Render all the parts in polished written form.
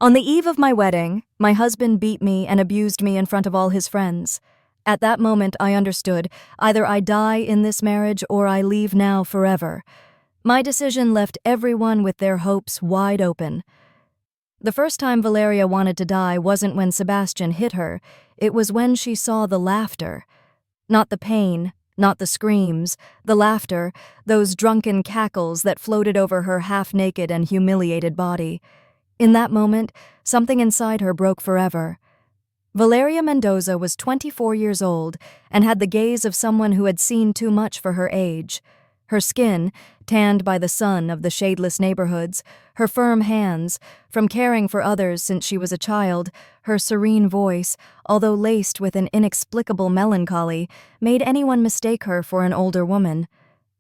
On the eve of my wedding, my husband beat me and abused me in front of all his friends. At that moment, I understood, either I die in this marriage or I leave now forever. My decision left everyone with their hopes wide open. The first time Valeria wanted to die wasn't when Sebastian hit her, it was when she saw the laughter. Not the pain, not the screams, the laughter, those drunken cackles that floated over her half-naked and humiliated body. In that moment, something inside her broke forever. Valeria Mendoza was 24 years old and had the gaze of someone who had seen too much for her age. Her skin, tanned by the sun of the shadeless neighborhoods, her firm hands, from caring for others since she was a child, her serene voice, although laced with an inexplicable melancholy, made anyone mistake her for an older woman.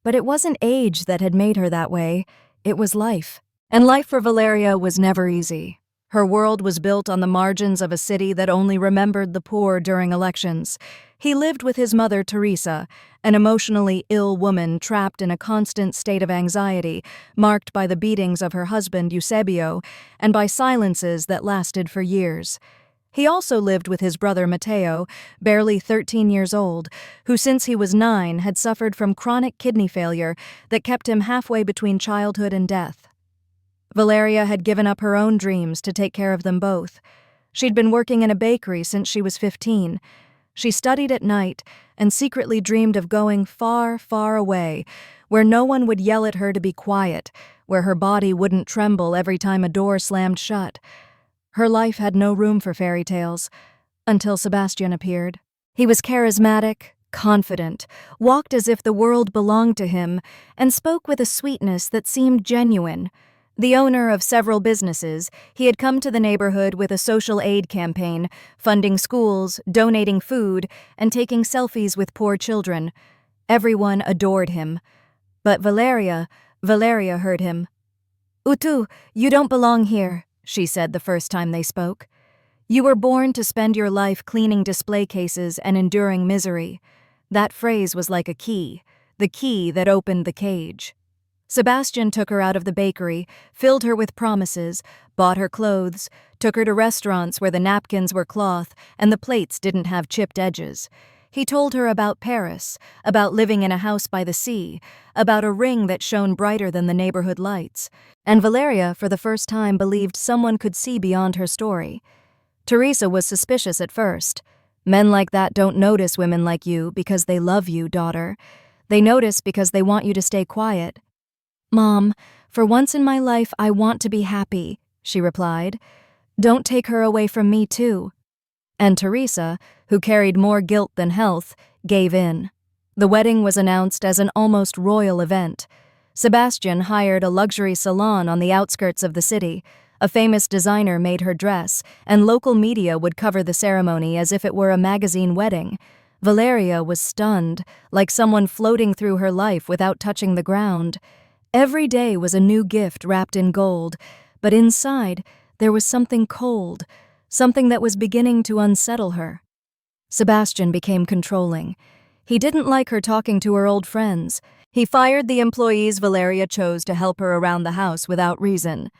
But it wasn't age that had made her that way, it was life. And life for Valeria was never easy. Her world was built on the margins of a city that only remembered the poor during elections. He lived with his mother, Teresa, an emotionally ill woman trapped in a constant state of anxiety, marked by the beatings of her husband, Eusebio, and by silences that lasted for years. He also lived with his brother, Matteo, barely 13 years old, who since he was 9 had suffered from chronic kidney failure that kept him halfway between childhood and death. Valeria had given up her own dreams to take care of them both. She'd been working in a bakery since she was 15. She studied at night and secretly dreamed of going far, far away, where no one would yell at her to be quiet, where her body wouldn't tremble every time a door slammed shut. Her life had no room for fairy tales, until Sebastian appeared. He was charismatic, confident, walked as if the world belonged to him, and spoke with a sweetness that seemed genuine. The owner of several businesses, he had come to the neighborhood with a social aid campaign, funding schools, donating food, and taking selfies with poor children. Everyone adored him. But Valeria heard him. "Utu, you don't belong here," she said the first time they spoke. "You were born to spend your life cleaning display cases and enduring misery." That phrase was like a key, the key that opened the cage. Sebastian took her out of the bakery, filled her with promises, bought her clothes, took her to restaurants where the napkins were cloth and the plates didn't have chipped edges. He told her about Paris, about living in a house by the sea, about a ring that shone brighter than the neighborhood lights. And Valeria, for the first time, believed someone could see beyond her story. Teresa was suspicious at first. "Men like that don't notice women like you because they love you, daughter. They notice because they want you to stay quiet." "Mom, for once in my life I want to be happy," she replied. "Don't take her away from me too." And Teresa, who carried more guilt than health, gave in. The wedding was announced as an almost royal event. Sebastian hired a luxury salon on the outskirts of the city. A famous designer made her dress, and local media would cover the ceremony as if it were a magazine wedding. Valeria was stunned, like someone floating through her life without touching the ground. Every day was a new gift wrapped in gold, but inside there was something cold, something that was beginning to unsettle her. Sebastian became controlling. He didn't like her talking to her old friends. He fired the employees Valeria chose to help her around the house without reason.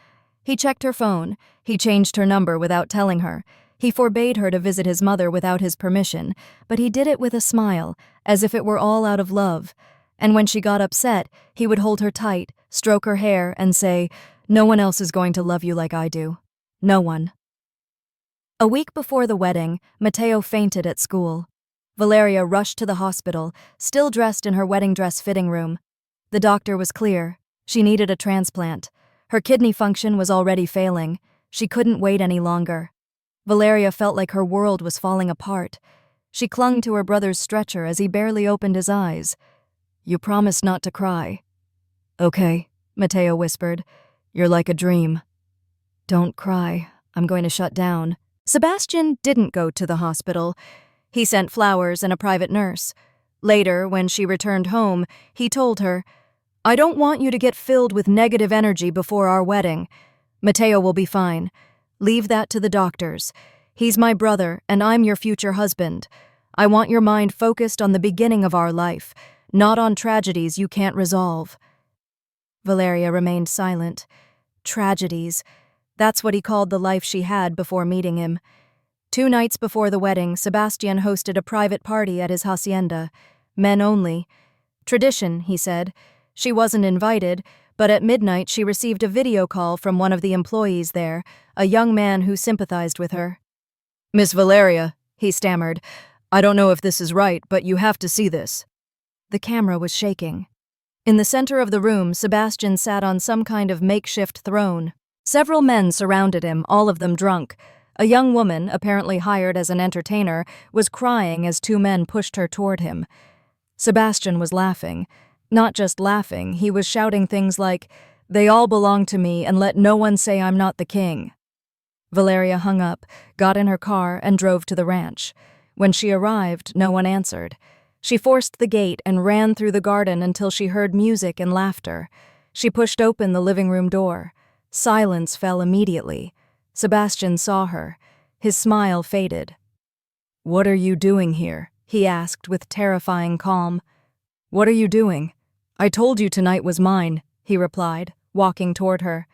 He checked her phone. He changed her number without telling her. He forbade her to visit his mother without his permission, but he did it with a smile, as if it were all out of love. And when she got upset, he would hold her tight, stroke her hair, and say, "No one else is going to love you like I do. No one." A week before the wedding, Matteo fainted at school. Valeria rushed to the hospital, still dressed in her wedding dress fitting room. The doctor was clear. She needed a transplant. Her kidney function was already failing. She couldn't wait any longer. Valeria felt like her world was falling apart. She clung to her brother's stretcher as he barely opened his eyes. "You promised not to cry." "Okay," Matteo whispered. "You're like a dream." "Don't cry. I'm going to shut down." Sebastian didn't go to the hospital. He sent flowers and a private nurse. Later, when she returned home, he told her, "I don't want you to get filled with negative energy before our wedding. Matteo will be fine. Leave that to the doctors. He's my brother, and I'm your future husband. I want your mind focused on the beginning of our life, not on tragedies you can't resolve." Valeria remained silent. Tragedies. That's what he called the life she had before meeting him. 2 nights before the wedding, Sebastian hosted a private party at his hacienda. Men only. Tradition, he said. She wasn't invited, but at midnight she received a video call from one of the employees there, a young man who sympathized with her. "Miss Valeria," he stammered, "I don't know if this is right, but you have to see this." The camera was shaking. In the center of the room, Sebastian sat on some kind of makeshift throne. Several men surrounded him, all of them drunk. A young woman, apparently hired as an entertainer, was crying as 2 men pushed her toward him. Sebastian was laughing. Not just laughing, he was shouting things like, "They all belong to me, and let no one say I'm not the king." Valeria hung up, got in her car, and drove to the ranch. When she arrived, no one answered. She forced the gate and ran through the garden until she heard music and laughter. She pushed open the living room door. Silence fell immediately. Sebastian saw her. His smile faded. "What are you doing here?" he asked with terrifying calm. "What are you doing?" "I told you tonight was mine," he replied, walking toward her.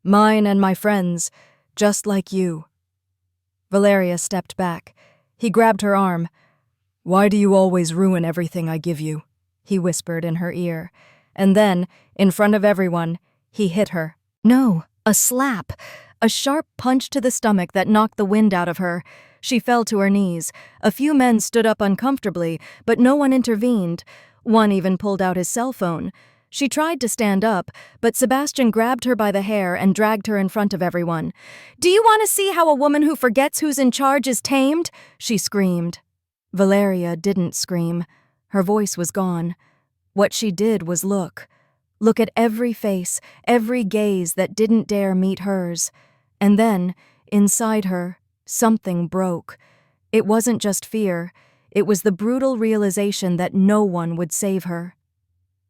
"Mine and my friends, just like you." Valeria stepped back. He grabbed her arm. "Why do you always ruin everything I give you?" he whispered in her ear. And then, in front of everyone, he hit her. No, a slap. A sharp punch to the stomach that knocked the wind out of her. She fell to her knees. A few men stood up uncomfortably, but no one intervened. One even pulled out his cell phone. She tried to stand up, but Sebastian grabbed her by the hair and dragged her in front of everyone. "Do you want to see how a woman who forgets who's in charge is tamed?" she screamed. Valeria didn't scream. Her voice was gone. What she did was look. Look at every face, every gaze that didn't dare meet hers. And then, inside her, something broke. It wasn't just fear. It was the brutal realization that no one would save her.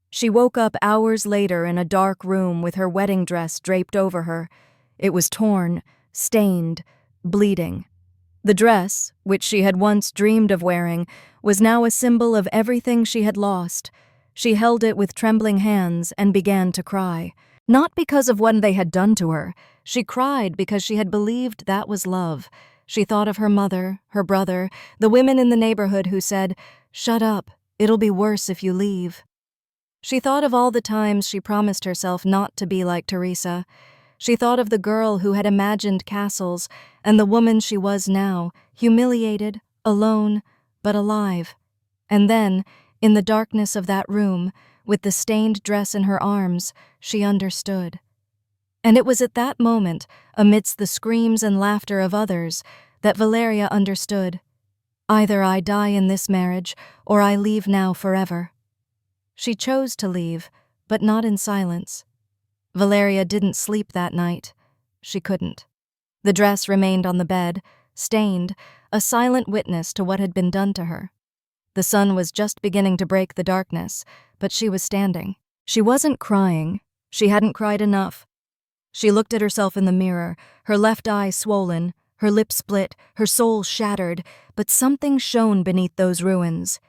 She woke up hours later in a dark room with her wedding dress draped over her. It was torn, stained, bleeding. The dress, which she had once dreamed of wearing, was now a symbol of everything she had lost. She held it with trembling hands and began to cry. Not because of what they had done to her. She cried because she had believed that was love. She thought of her mother, her brother, the women in the neighborhood who said, "Shut up, it'll be worse if you leave." She thought of all the times she promised herself not to be like Teresa. She thought of the girl who had imagined castles and the woman she was now, humiliated, alone, but alive. And then, in the darkness of that room, with the stained dress in her arms, she understood. And it was at that moment, amidst the screams and laughter of others, that Valeria understood. Either I die in this marriage, or I leave now forever. She chose to leave, but not in silence. Valeria didn't sleep that night. She couldn't. The dress remained on the bed, stained, a silent witness to what had been done to her. The sun was just beginning to break the darkness, but she was standing. She wasn't crying. She hadn't cried enough. She looked at herself in the mirror, her left eye swollen, her lips split, her soul shattered, but something shone beneath those ruins.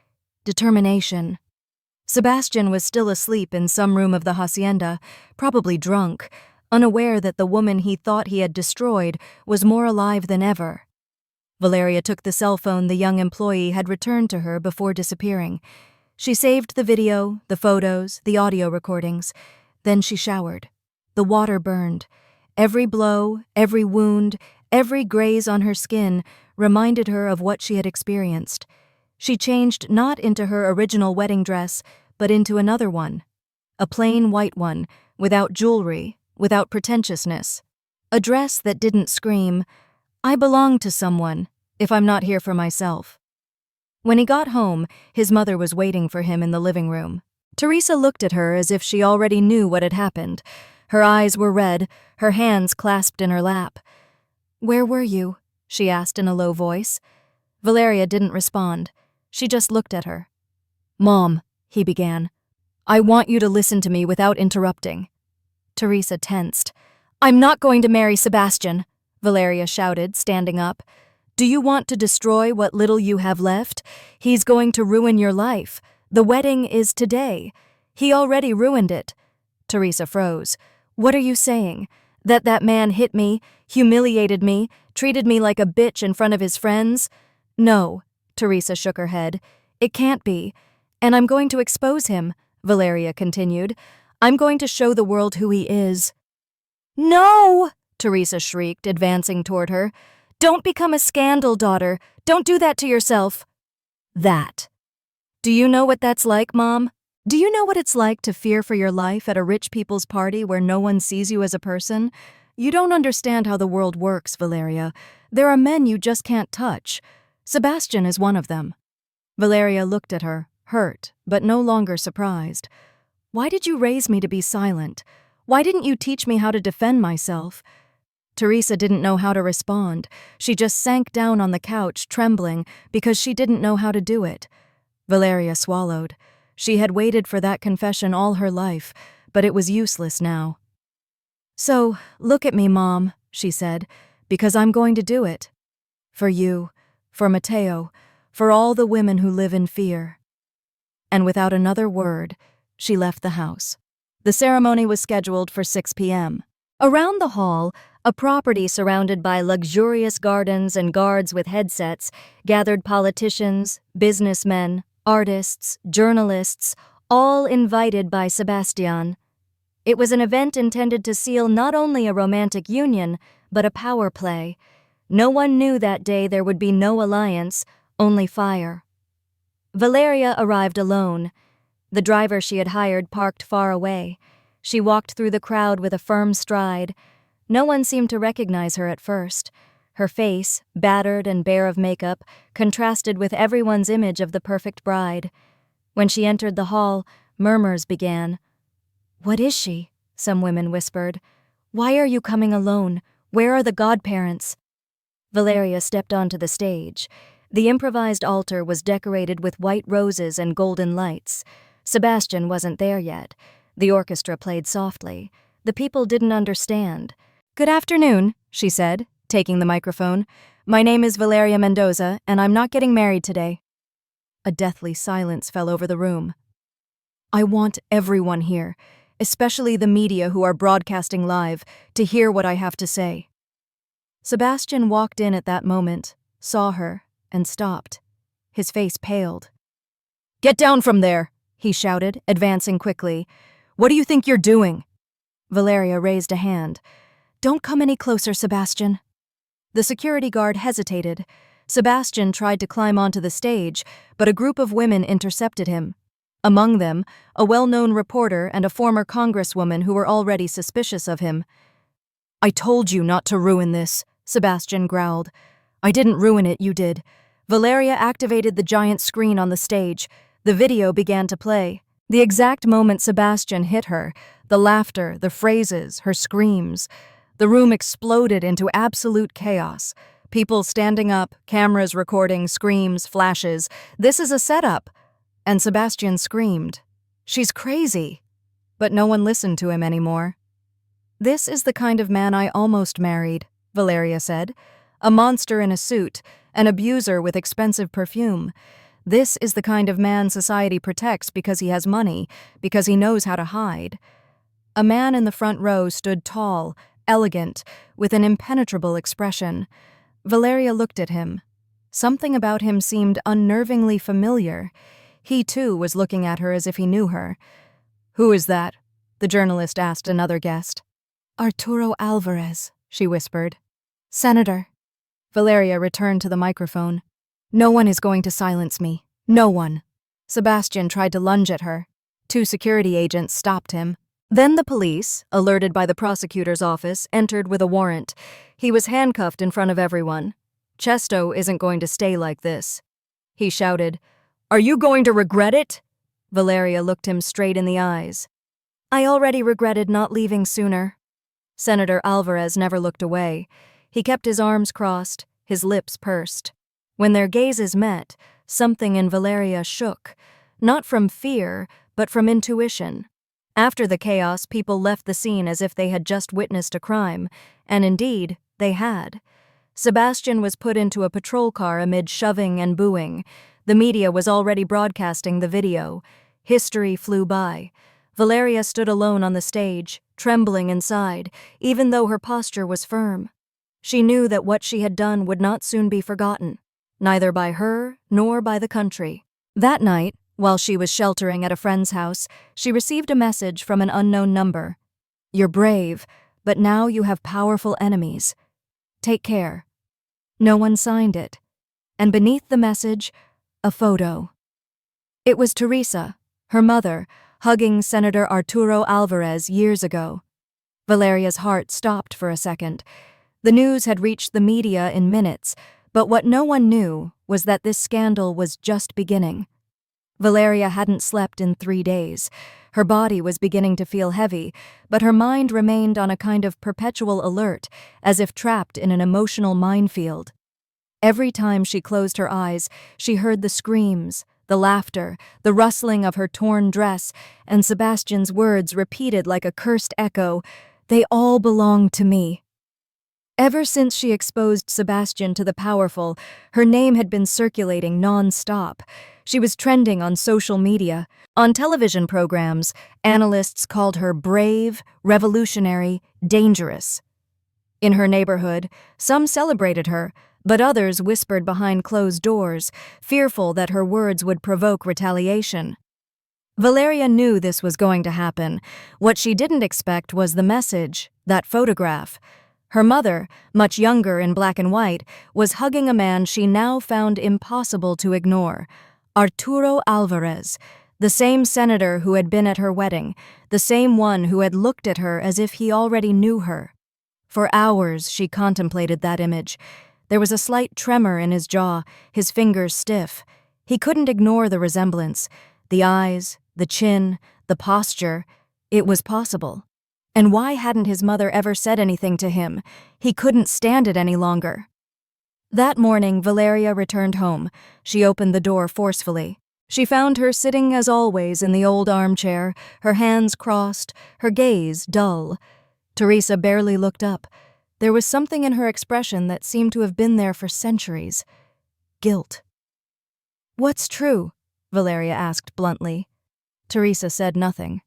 Determination. Sebastian was still asleep in some room of the hacienda, probably drunk, unaware that the woman he thought he had destroyed was more alive than ever. Valeria took the cell phone the young employee had returned to her before disappearing. She saved the video, the photos, the audio recordings. Then she showered. The water burned. Every blow, every wound, every graze on her skin reminded her of what she had experienced. She changed not into her original wedding dress, but into another one. A plain white one, without jewelry, without pretentiousness. A dress that didn't scream, "I belong to someone, if I'm not here for myself." When he got home, his mother was waiting for him in the living room. Teresa looked at her as if she already knew what had happened. Her eyes were red, her hands clasped in her lap. "Where were you?" she asked in a low voice. Valeria didn't respond. She just looked at her. "Mom," he began, "I want you to listen to me without interrupting." Teresa tensed. "I'm not going to marry Sebastian," Valeria shouted, standing up. "Do you want to destroy what little you have left? He's going to ruin your life. The wedding is today. He already ruined it." Teresa froze. "What are you saying? That man hit me, humiliated me, treated me like a bitch in front of his friends? No, Teresa shook her head. It can't be. And I'm going to expose him, Valeria continued. I'm going to show the world who he is. No, Teresa shrieked, advancing toward her. Don't become a scandal, daughter. Don't do that to yourself. That. Do you know what that's like, Mom? Do you know what it's like to fear for your life at a rich people's party where no one sees you as a person? You don't understand how the world works, Valeria. There are men you just can't touch. Sebastian is one of them. Valeria looked at her, hurt, but no longer surprised. Why did you raise me to be silent? Why didn't you teach me how to defend myself? Teresa didn't know how to respond. She just sank down on the couch, trembling, because she didn't know how to do it. Valeria swallowed. She had waited for that confession all her life, but it was useless now. So, look at me, Mom, she said, because I'm going to do it. For you, for Matteo, for all the women who live in fear. And without another word, she left the house. The ceremony was scheduled for 6 p.m. Around the hall, a property surrounded by luxurious gardens and guards with headsets, gathered politicians, businessmen, artists, journalists, all invited by Sebastian. It was an event intended to seal not only a romantic union, but a power play. No one knew that day there would be no alliance, only fire. Valeria arrived alone. The driver she had hired parked far away. She walked through the crowd with a firm stride. No one seemed to recognize her at first. Her face, battered and bare of makeup, contrasted with everyone's image of the perfect bride. When she entered the hall, murmurs began. "What is she?" some women whispered. "Why are you coming alone? Where are the godparents?" Valeria stepped onto the stage. The improvised altar was decorated with white roses and golden lights. Sebastian wasn't there yet. The orchestra played softly. The people didn't understand. "Good afternoon," she said, taking the microphone. "My name is Valeria Mendoza, and I'm not getting married today." A deathly silence fell over the room. "I want everyone here, especially the media who are broadcasting live, to hear what I have to say." Sebastian walked in at that moment, saw her, and stopped. His face paled. "Get down from there," he shouted, advancing quickly. "What do you think you're doing?" Valeria raised a hand. "Don't come any closer, Sebastian." The security guard hesitated. Sebastian tried to climb onto the stage, but a group of women intercepted him. Among them, a well-known reporter and a former congresswoman who were already suspicious of him. "I told you not to ruin this," Sebastian growled. "I didn't ruin it, you did." Valeria activated the giant screen on the stage. The video began to play. The exact moment Sebastian hit her, the laughter, the phrases, her screams. The room exploded into absolute chaos. People standing up, cameras recording, screams, flashes. "This is a setup." And Sebastian screamed. "She's crazy." But no one listened to him anymore. "This is the kind of man I almost married," Valeria said. "A monster in a suit, an abuser with expensive perfume. This is the kind of man society protects because he has money, because he knows how to hide." A man in the front row stood tall, elegant, with an impenetrable expression. Valeria looked at him. Something about him seemed unnervingly familiar. He, too, was looking at her as if he knew her. "Who is that?" the journalist asked another guest. "Arturo Alvarez," she whispered. "Senator." Valeria returned to the microphone. "No one is going to silence me. No one." Sebastian tried to lunge at her. 2 security agents stopped him. Then the police, alerted by the prosecutor's office, entered with a warrant. He was handcuffed in front of everyone. "Chesto isn't going to stay like this." He shouted, "Are you going to regret it?" Valeria looked him straight in the eyes. "I already regretted not leaving sooner." Senator Alvarez never looked away. He kept his arms crossed, his lips pursed. When their gazes met, something in Valeria shook, not from fear, but from intuition. After the chaos, people left the scene as if they had just witnessed a crime, and indeed, they had. Sebastian was put into a patrol car amid shoving and booing. The media was already broadcasting the video. History flew by. Valeria stood alone on the stage, trembling inside, even though her posture was firm. She knew that what she had done would not soon be forgotten, neither by her nor by the country. That night, while she was sheltering at a friend's house, she received a message from an unknown number. "You're brave, but now you have powerful enemies. Take care." No one signed it, and beneath the message, a photo. It was Teresa, her mother, hugging Senator Arturo Alvarez years ago. Valeria's heart stopped for a second. The news had reached the media in minutes, but what no one knew was that this scandal was just beginning. Valeria hadn't slept in 3 days. Her body was beginning to feel heavy, but her mind remained on a kind of perpetual alert, as if trapped in an emotional minefield. Every time she closed her eyes, she heard the screams, the laughter, the rustling of her torn dress, and Sebastian's words repeated like a cursed echo, "They all belong to me." Ever since she exposed Sebastian to the powerful, her name had been circulating non-stop. She was trending on social media. On television programs, analysts called her brave, revolutionary, dangerous. In her neighborhood, some celebrated her, but others whispered behind closed doors, fearful that her words would provoke retaliation. Valeria knew this was going to happen. What she didn't expect was the message, that photograph. Her mother, much younger in black and white, was hugging a man she now found impossible to ignore. Arturo Alvarez, the same senator who had been at her wedding, the same one who had looked at her as if he already knew her. For hours she contemplated that image. There was a slight tremor in his jaw, his fingers stiff. He couldn't ignore the resemblance. The eyes, the chin, the posture. It was possible. And why hadn't his mother ever said anything to him? He couldn't stand it any longer. That morning, Valeria returned home. She opened the door forcefully. She found her sitting as always in the old armchair, her hands crossed, her gaze dull. Teresa barely looked up. There was something in her expression that seemed to have been there for centuries. Guilt. "What's true?" Valeria asked bluntly. Teresa said nothing.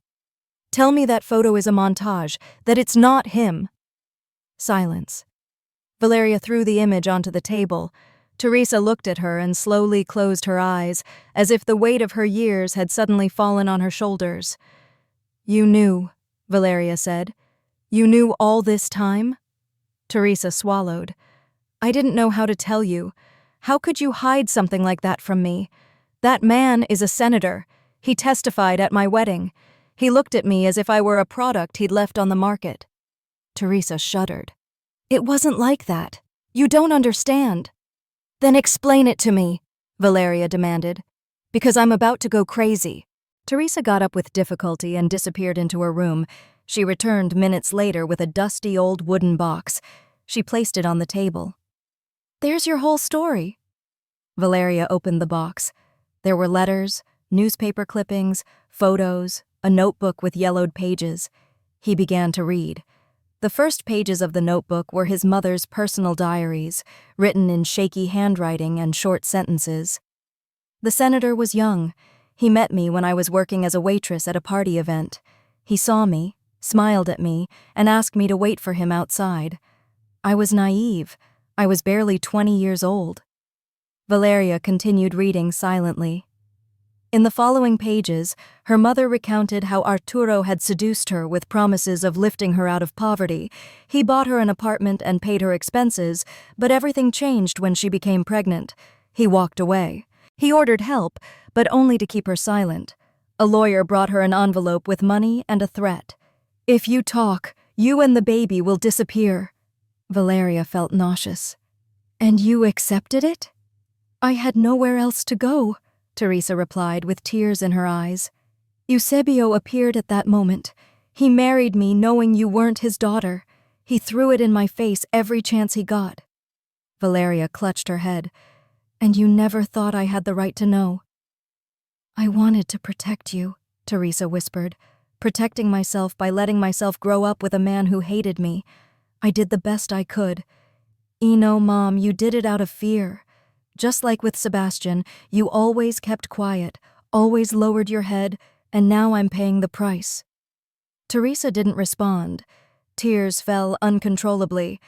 "Tell me that photo is a montage, that it's not him." Silence. Valeria threw the image onto the table. Teresa looked at her and slowly closed her eyes, as if the weight of her years had suddenly fallen on her shoulders. "You knew," Valeria said. "You knew all this time?" Teresa swallowed. "I didn't know how to tell you. How could you hide something like that from me? That man is a senator. He testified at my wedding. He looked at me as if I were a product he'd left on the market." Teresa shuddered. "It wasn't like that. You don't understand." "Then explain it to me," Valeria demanded. "Because I'm about to go crazy." Teresa got up with difficulty and disappeared into her room. She returned minutes later with a dusty old wooden box. She placed it on the table. "There's your whole story." Valeria opened the box. There were letters, newspaper clippings, photos, a notebook with yellowed pages. He began to read. The first pages of the notebook were his mother's personal diaries, written in shaky handwriting and short sentences. "The senator was young. He met me when I was working as a waitress at a party event. He saw me, smiled at me, and asked me to wait for him outside. I was naive. I was barely 20 years old." Valeria continued reading silently. In the following pages, her mother recounted how Arturo had seduced her with promises of lifting her out of poverty. He bought her an apartment and paid her expenses, but everything changed when she became pregnant. He walked away. He ordered help, but only to keep her silent. A lawyer brought her an envelope with money and a threat. "If you talk, you and the baby will disappear." Valeria felt nauseous. "And you accepted it?" "I had nowhere else to go," Teresa replied with tears in her eyes. "Eusebio appeared at that moment. He married me knowing you weren't his daughter. He threw it in my face every chance he got." Valeria clutched her head. "And you never thought I had the right to know?" "I wanted to protect you," Teresa whispered, "protecting myself by letting myself grow up with a man who hated me. I did the best I could. Mom, you did it out of fear. Just like with Sebastian, you always kept quiet, always lowered your head, and now I'm paying the price." Teresa didn't respond. Tears fell uncontrollably.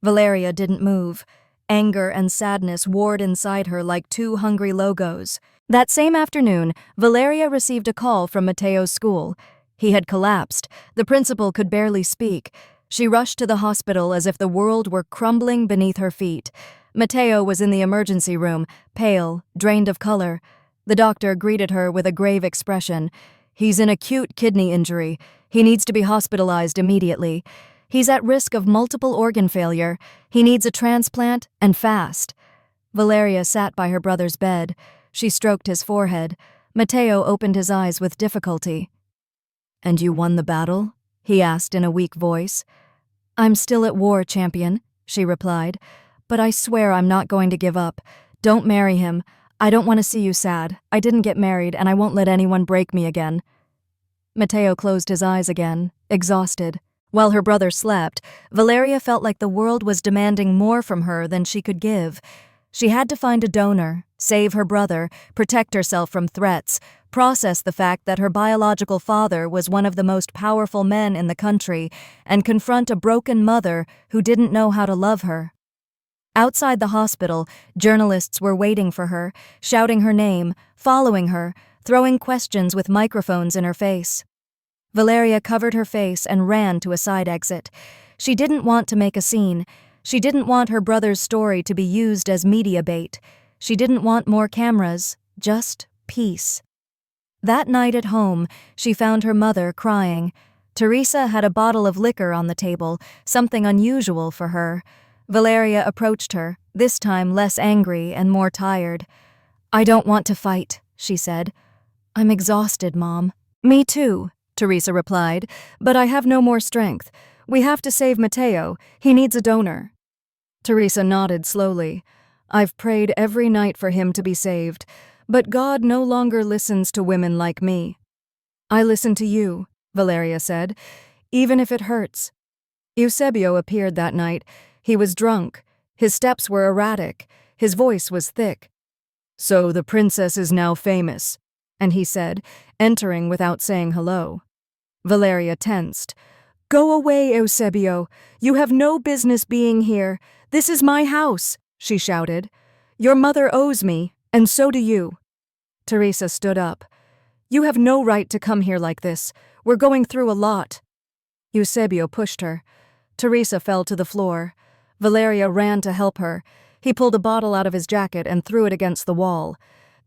Valeria didn't move. Anger and sadness warred inside her like two hungry logos. That same afternoon, Valeria received a call from Mateo's school. He had collapsed. The principal could barely speak. She rushed to the hospital as if the world were crumbling beneath her feet. Mateo was in the emergency room, pale, drained of color. The doctor greeted her with a grave expression. "He's in acute kidney injury. He needs to be hospitalized immediately. He's at risk of multiple organ failure. He needs a transplant, and fast." Valeria sat by her brother's bed. She stroked his forehead. Mateo opened his eyes with difficulty. "And you won the battle?" he asked in a weak voice. "I'm still at war, champion," she replied. "But I swear I'm not going to give up. Don't marry him. I don't want to see you sad. I didn't get married, and I won't let anyone break me again." Mateo closed his eyes again, exhausted. While her brother slept, Valeria felt like the world was demanding more from her than she could give. She had to find a donor, save her brother, protect herself from threats, process the fact that her biological father was one of the most powerful men in the country, and confront a broken mother who didn't know how to love her. Outside the hospital, journalists were waiting for her, shouting her name, following her, throwing questions with microphones in her face. Valeria covered her face and ran to a side exit. She didn't want to make a scene. She didn't want her brother's story to be used as media bait. She didn't want more cameras, just peace. That night at home, she found her mother crying. Teresa had a bottle of liquor on the table, something unusual for her. Valeria approached her, this time less angry and more tired. "I don't want to fight," she said. "I'm exhausted, Mom." "Me too," Teresa replied, "but I have no more strength. We have to save Mateo. He needs a donor." Teresa nodded slowly. "I've prayed every night for him to be saved, but God no longer listens to women like me." "I listen to you," Valeria said, "even if it hurts." Eusebio appeared that night. He was drunk. His steps were erratic. His voice was thick. "So the princess is now famous," and he said, entering without saying hello. Valeria tensed. "Go away, Eusebio. You have no business being here. This is my house," she shouted. "Your mother owes me, and so do you." Teresa stood up. "You have no right to come here like this. We're going through a lot." Eusebio pushed her. Teresa fell to the floor. Valeria ran to help her. He pulled a bottle out of his jacket and threw it against the wall.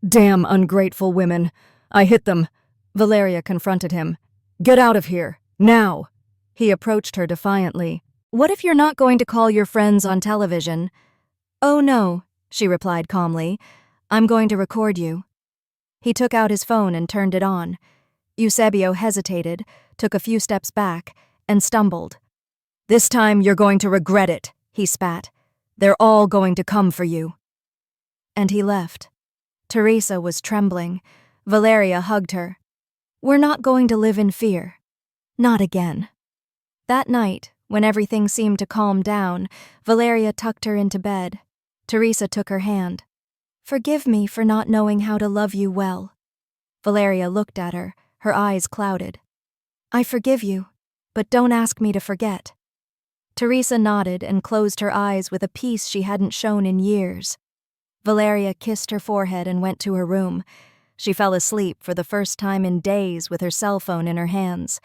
"Damn ungrateful women. I hit them." Valeria confronted him. "Get out of here, now." He approached her defiantly. "What if you're not going to call your friends on television?" "Oh no," she replied calmly. "I'm going to record you." He took out his phone and turned it on. Eusebio hesitated, took a few steps back, and stumbled. "This time you're going to regret it," he spat. "They're all going to come for you." And he left. Teresa was trembling. Valeria hugged her. "We're not going to live in fear. Not again." That night, when everything seemed to calm down, Valeria tucked her into bed. Teresa took her hand. "Forgive me for not knowing how to love you well." Valeria looked at her, her eyes clouded. "I forgive you, but don't ask me to forget." Teresa nodded and closed her eyes with a peace she hadn't shown in years. Valeria kissed her forehead and went to her room. She fell asleep for the first time in days with her cell phone in her hands.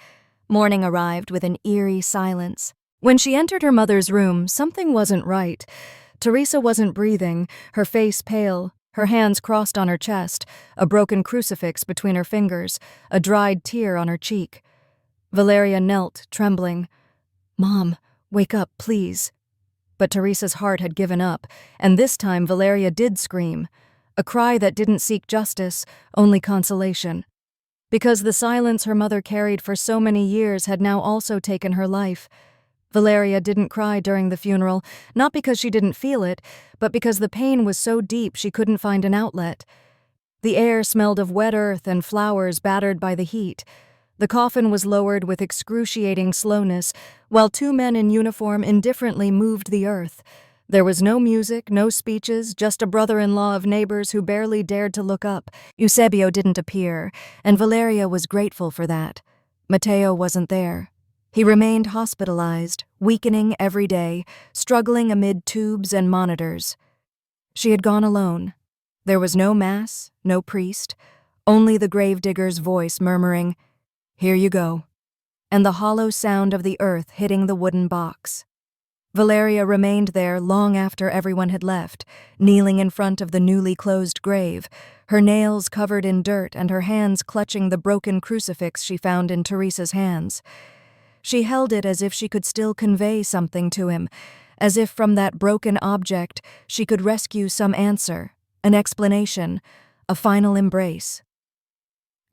Morning arrived with an eerie silence. When she entered her mother's room, something wasn't right. Teresa wasn't breathing, her face pale, her hands crossed on her chest, a broken crucifix between her fingers, a dried tear on her cheek. Valeria knelt, trembling. "Mom, wake up, please." But Teresa's heart had given up, and this time Valeria did scream. A cry that didn't seek justice, only consolation. Because the silence her mother carried for so many years had now also taken her life. Valeria didn't cry during the funeral, not because she didn't feel it, but because the pain was so deep she couldn't find an outlet. The air smelled of wet earth and flowers battered by the heat. The coffin was lowered with excruciating slowness, while two men in uniform indifferently moved the earth. There was no music, no speeches, just a brother-in-law of neighbors who barely dared to look up. Eusebio didn't appear, and Valeria was grateful for that. Matteo wasn't there. He remained hospitalized, weakening every day, struggling amid tubes and monitors. She had gone alone. There was no mass, no priest, only the gravedigger's voice murmuring, "Here you go," and the hollow sound of the earth hitting the wooden box. Valeria remained there long after everyone had left, kneeling in front of the newly closed grave, her nails covered in dirt and her hands clutching the broken crucifix she found in Teresa's hands. She held it as if she could still convey something to him, as if from that broken object she could rescue some answer, an explanation, a final embrace.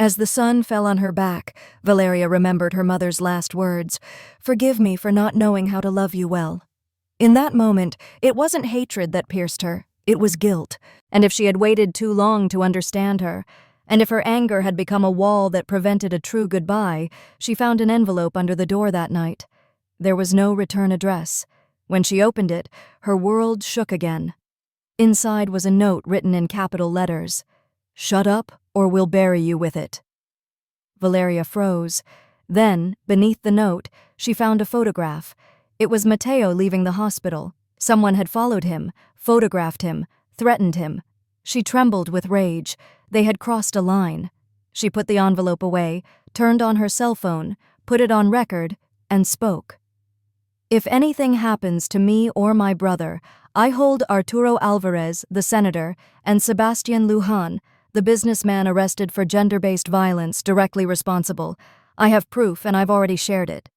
As the sun fell on her back, Valeria remembered her mother's last words, "Forgive me for not knowing how to love you well." In that moment, it wasn't hatred that pierced her, it was guilt. And if she had waited too long to understand her, and if her anger had become a wall that prevented a true goodbye, she found an envelope under the door that night. There was no return address. When she opened it, her world shook again. Inside was a note written in capital letters, "Shut up, or we'll bury you with it." Valeria froze. Then, beneath the note, she found a photograph. It was Matteo leaving the hospital. Someone had followed him, photographed him, threatened him. She trembled with rage. They had crossed a line. She put the envelope away, turned on her cell phone, put it on record, and spoke. "If anything happens to me or my brother, I hold Arturo Alvarez, the senator, and Sebastian Lujan, the businessman arrested for gender-based violence, directly responsible. I have proof and I've already shared it."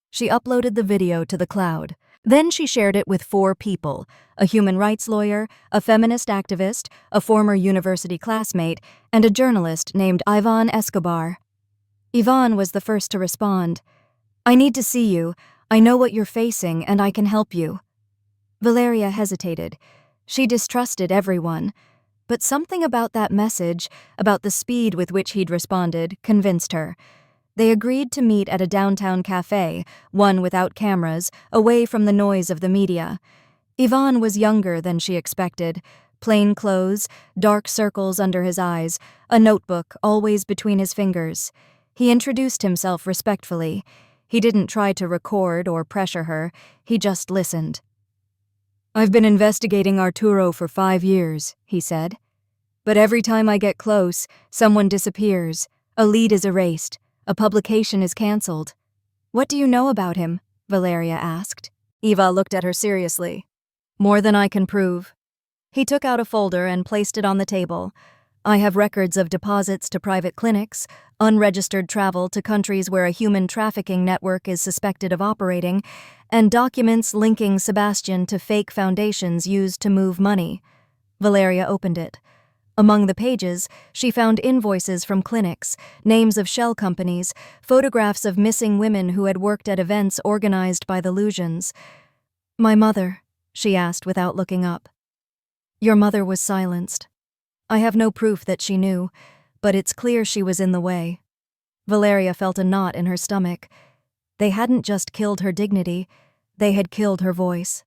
She uploaded the video to the cloud. Then she shared it with 4 people, a human rights lawyer, a feminist activist, a former university classmate, and a journalist named Ivan Escobar. Ivan was the first to respond. "I need to see you. I know what you're facing and I can help you." Valeria hesitated. She distrusted everyone. But something about that message, about the speed with which he'd responded, convinced her. They agreed to meet at a downtown cafe, one without cameras, away from the noise of the media. Ivan was younger than she expected. Plain clothes, dark circles under his eyes, a notebook always between his fingers. He introduced himself respectfully. He didn't try to record or pressure her. He just listened. "I've been investigating Arturo for 5 years, he said. "But every time I get close, someone disappears. A lead is erased. A publication is canceled." "What do you know about him?" Valeria asked. Eva looked at her seriously. "More than I can prove." He took out a folder and placed it on the table. "I have records of deposits to private clinics, unregistered travel to countries where a human trafficking network is suspected of operating, and documents linking Sebastian to fake foundations used to move money." Valeria opened it. Among the pages, she found invoices from clinics, names of shell companies, photographs of missing women who had worked at events organized by the Lujans. "My mother," she asked without looking up. "Your mother was silenced. I have no proof that she knew, but it's clear she was in the way." Valeria felt a knot in her stomach. They hadn't just killed her dignity, they had killed her voice.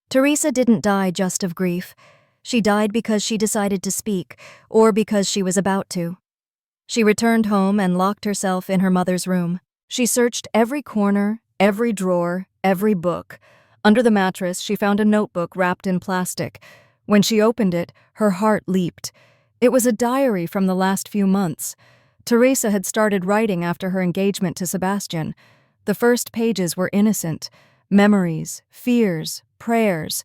Teresa didn't die just of grief. She died because she decided to speak, or because she was about to. She returned home and locked herself in her mother's room. She searched every corner, every drawer, every book. Under the mattress, she found a notebook wrapped in plastic. When she opened it, her heart leaped. It was a diary from the last few months. Teresa had started writing after her engagement to Sebastian. The first pages were innocent. Memories, fears, prayers.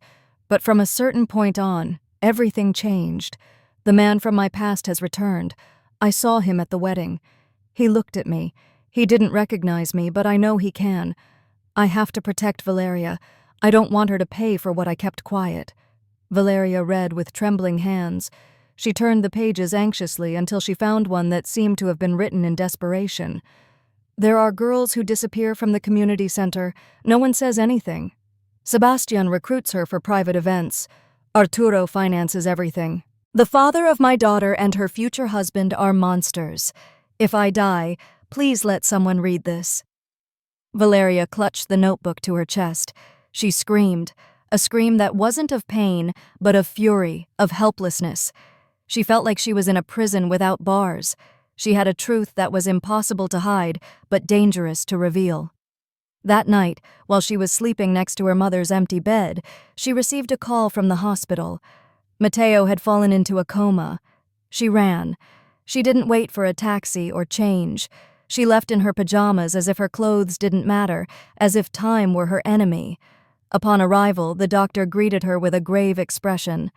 But from a certain point on, everything changed. "The man from my past has returned. I saw him at the wedding. He looked at me. He didn't recognize me, but I know he can. I have to protect Valeria. I don't want her to pay for what I kept quiet." Valeria read with trembling hands. She turned the pages anxiously until she found one that seemed to have been written in desperation. "There are girls who disappear from the community center. No one says anything. Sebastian recruits her for private events. Arturo finances everything. The father of my daughter and her future husband are monsters. If I die, please let someone read this." Valeria clutched the notebook to her chest. She screamed, a scream that wasn't of pain, but of fury, of helplessness. She felt like she was in a prison without bars. She had a truth that was impossible to hide, but dangerous to reveal. That night, while she was sleeping next to her mother's empty bed, she received a call from the hospital. Matteo had fallen into a coma. She ran. She didn't wait for a taxi or change. She left in her pajamas as if her clothes didn't matter, as if time were her enemy. Upon arrival, the doctor greeted her with a grave expression.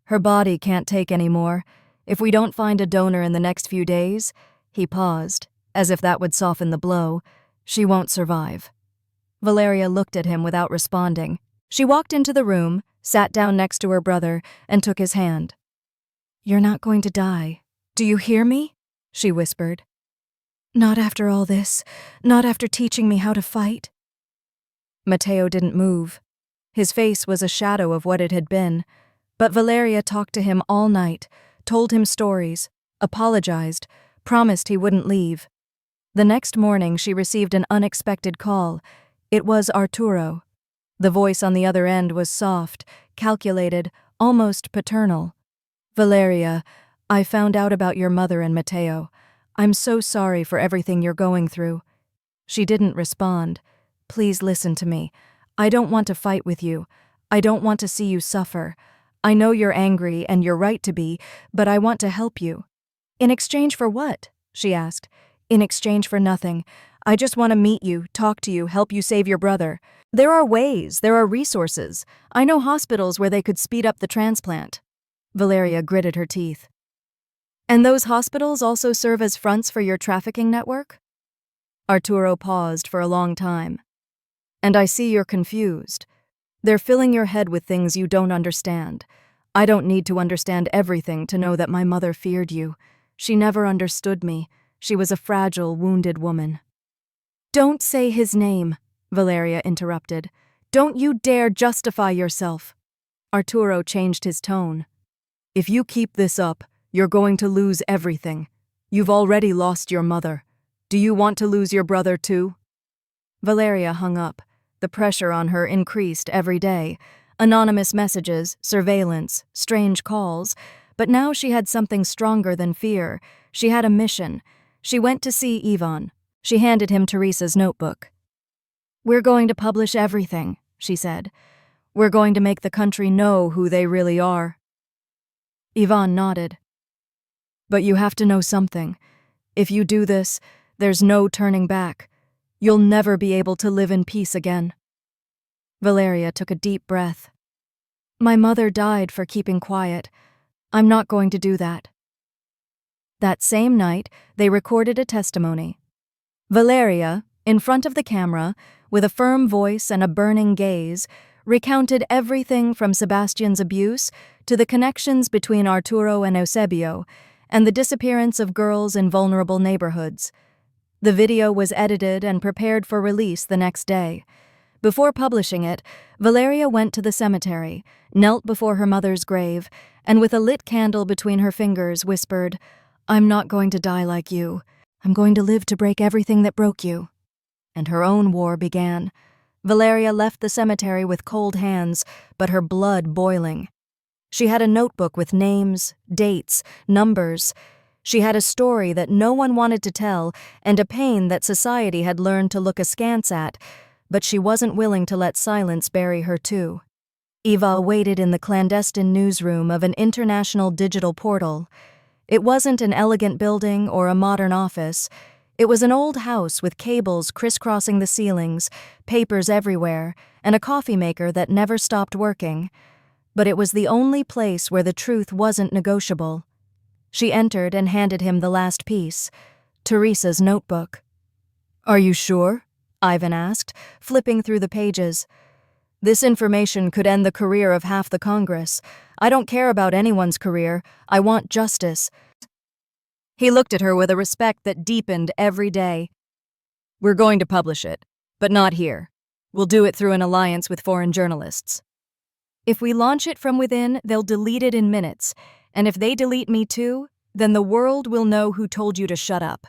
"Her body can't take any more. If we don't find a donor in the next few days," he paused, as if that would soften the blow, "she won't survive." Valeria looked at him without responding. She walked into the room, sat down next to her brother, and took his hand. "You're not going to die. Do you hear me?" she whispered. "Not after all this. Not after teaching me how to fight." Matteo didn't move. His face was a shadow of what it had been, but Valeria talked to him all night, told him stories, apologized, promised he wouldn't leave. The next morning she received an unexpected call. It was Arturo. The voice on the other end was soft, calculated, almost paternal. "Valeria, I found out about your mother and Matteo. I'm so sorry for everything you're going through." She didn't respond. "Please listen to me. I don't want to fight with you. I don't want to see you suffer. I know you're angry and you're right to be, but I want to help you." "In exchange for what?" she asked. "In exchange for nothing. I just want to meet you, talk to you, help you save your brother. There are ways, there are resources. I know hospitals where they could speed up the transplant." Valeria gritted her teeth. "And those hospitals also serve as fronts for your trafficking network?" Arturo paused for a long time. "And I see you're confused. They're filling your head with things you don't understand. I don't need to understand everything to know that my mother feared you. She never understood me. She was a fragile, wounded woman." "Don't say his name," Valeria interrupted. "Don't you dare justify yourself." Arturo changed his tone. "If you keep this up, you're going to lose everything. You've already lost your mother. Do you want to lose your brother too?" Valeria hung up. The pressure on her increased every day. Anonymous messages, surveillance, strange calls. But now she had something stronger than fear. She had a mission. She went to see Ivan. She handed him Teresa's notebook. "We're going to publish everything," she said. "We're going to make the country know who they really are." Ivan nodded. "But you have to know something. If you do this, there's no turning back. You'll never be able to live in peace again." Valeria took a deep breath. "My mother died for keeping quiet. I'm not going to do that." That same night, they recorded a testimony. Valeria, in front of the camera, with a firm voice and a burning gaze, recounted everything from Sebastian's abuse to the connections between Arturo and Eusebio, and the disappearance of girls in vulnerable neighborhoods. The video was edited and prepared for release the next day. Before publishing it, Valeria went to the cemetery, knelt before her mother's grave, and with a lit candle between her fingers whispered, "I'm not going to die like you. I'm going to live to break everything that broke you." And her own war began. Valeria left the cemetery with cold hands, but her blood boiling. She had a notebook with names, dates, numbers. She had a story that no one wanted to tell and a pain that society had learned to look askance at, but she wasn't willing to let silence bury her too. Eva waited in the clandestine newsroom of an international digital portal. It wasn't an elegant building or a modern office. It was an old house with cables crisscrossing the ceilings, papers everywhere, and a coffee maker that never stopped working. But it was the only place where the truth wasn't negotiable. She entered and handed him the last piece, Teresa's notebook. "Are you sure?" Ivan asked, flipping through the pages. "This information could end the career of half the Congress. I don't care about anyone's career. I want justice." He looked at her with a respect that deepened every day. "We're going to publish it, but not here. We'll do it through an alliance with foreign journalists. If we launch it from within, they'll delete it in minutes. And if they delete me too, then the world will know who told you to shut up."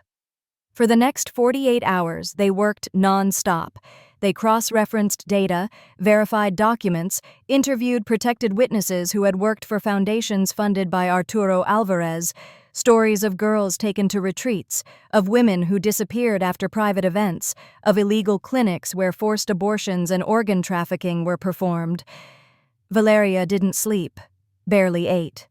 For the next 48 hours, they worked non-stop. They cross-referenced data, verified documents, interviewed protected witnesses who had worked for foundations funded by Arturo Alvarez, Stories of girls taken to retreats, of women who disappeared after private events, of illegal clinics where forced abortions and organ trafficking were performed. Valeria didn't sleep, barely ate.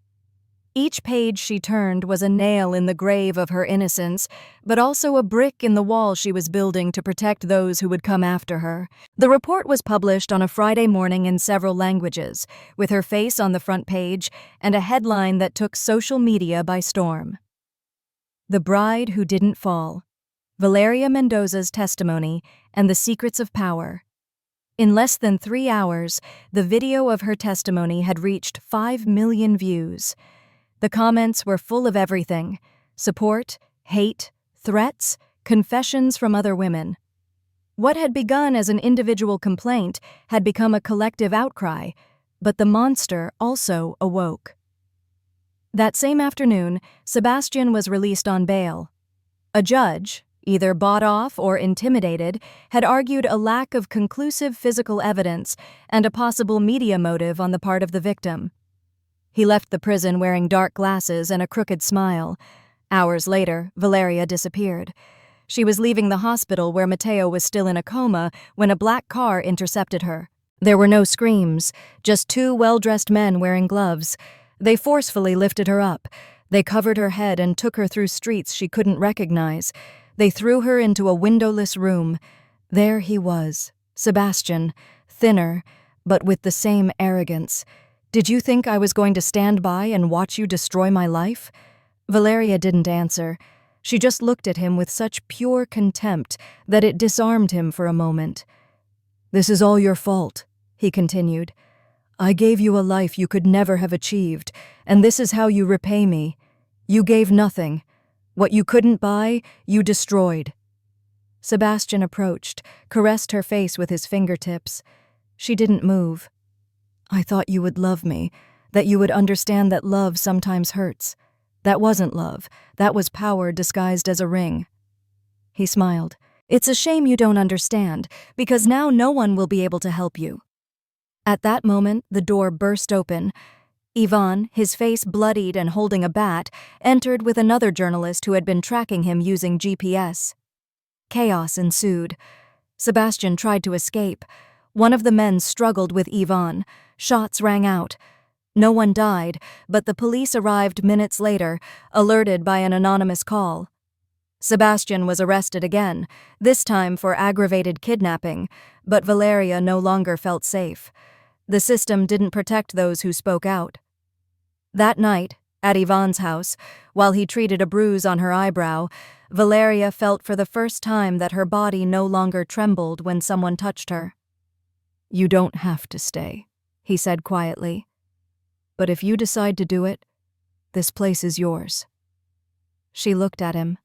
Each page she turned was a nail in the grave of her innocence, but also a brick in the wall she was building to protect those who would come after her. The report was published on a Friday morning in several languages, with her face on the front page and a headline that took social media by storm. The Bride Who Didn't Fall: Valeria Mendoza's Testimony and the Secrets of Power. In less than 3 hours, the video of her testimony had reached 5 million views. The comments were full of everything: support, hate, threats, confessions from other women. What had begun as an individual complaint had become a collective outcry, but the monster also awoke. That same afternoon, Sebastian was released on bail. A judge, either bought off or intimidated, had argued a lack of conclusive physical evidence and a possible media motive on the part of the victim. He left the prison wearing dark glasses and a crooked smile. Hours later, Valeria disappeared. She was leaving the hospital where Matteo was still in a coma when a black car intercepted her. There were no screams, just 2 well-dressed men wearing gloves. They forcefully lifted her up. They covered her head and took her through streets she couldn't recognize. They threw her into a windowless room. There he was, Sebastian, thinner, but with the same arrogance. "Did you think I was going to stand by and watch you destroy my life?" Valeria didn't answer. She just looked at him with such pure contempt that it disarmed him for a moment. "This is all your fault," he continued. "I gave you a life you could never have achieved, and this is how you repay me. You gave nothing. What you couldn't buy, you destroyed." Sebastian approached, caressed her face with his fingertips. She didn't move. "I thought you would love me, that you would understand that love sometimes hurts. That wasn't love. That was power disguised as a ring." He smiled. "It's a shame you don't understand, because now no one will be able to help you." At that moment, the door burst open. Ivan, his face bloodied and holding a bat, entered with another journalist who had been tracking him using GPS. Chaos ensued. Sebastian tried to escape. One of the men struggled with Ivan. Shots rang out. No one died, but the police arrived minutes later, alerted by an anonymous call. Sebastian was arrested again, this time for aggravated kidnapping, but Valeria no longer felt safe. The system didn't protect those who spoke out. That night, at Ivan's house, while he treated a bruise on her eyebrow, Valeria felt for the first time that her body no longer trembled when someone touched her. "You don't have to stay," he said quietly. "But if you decide to do it, this place is yours." She looked at him.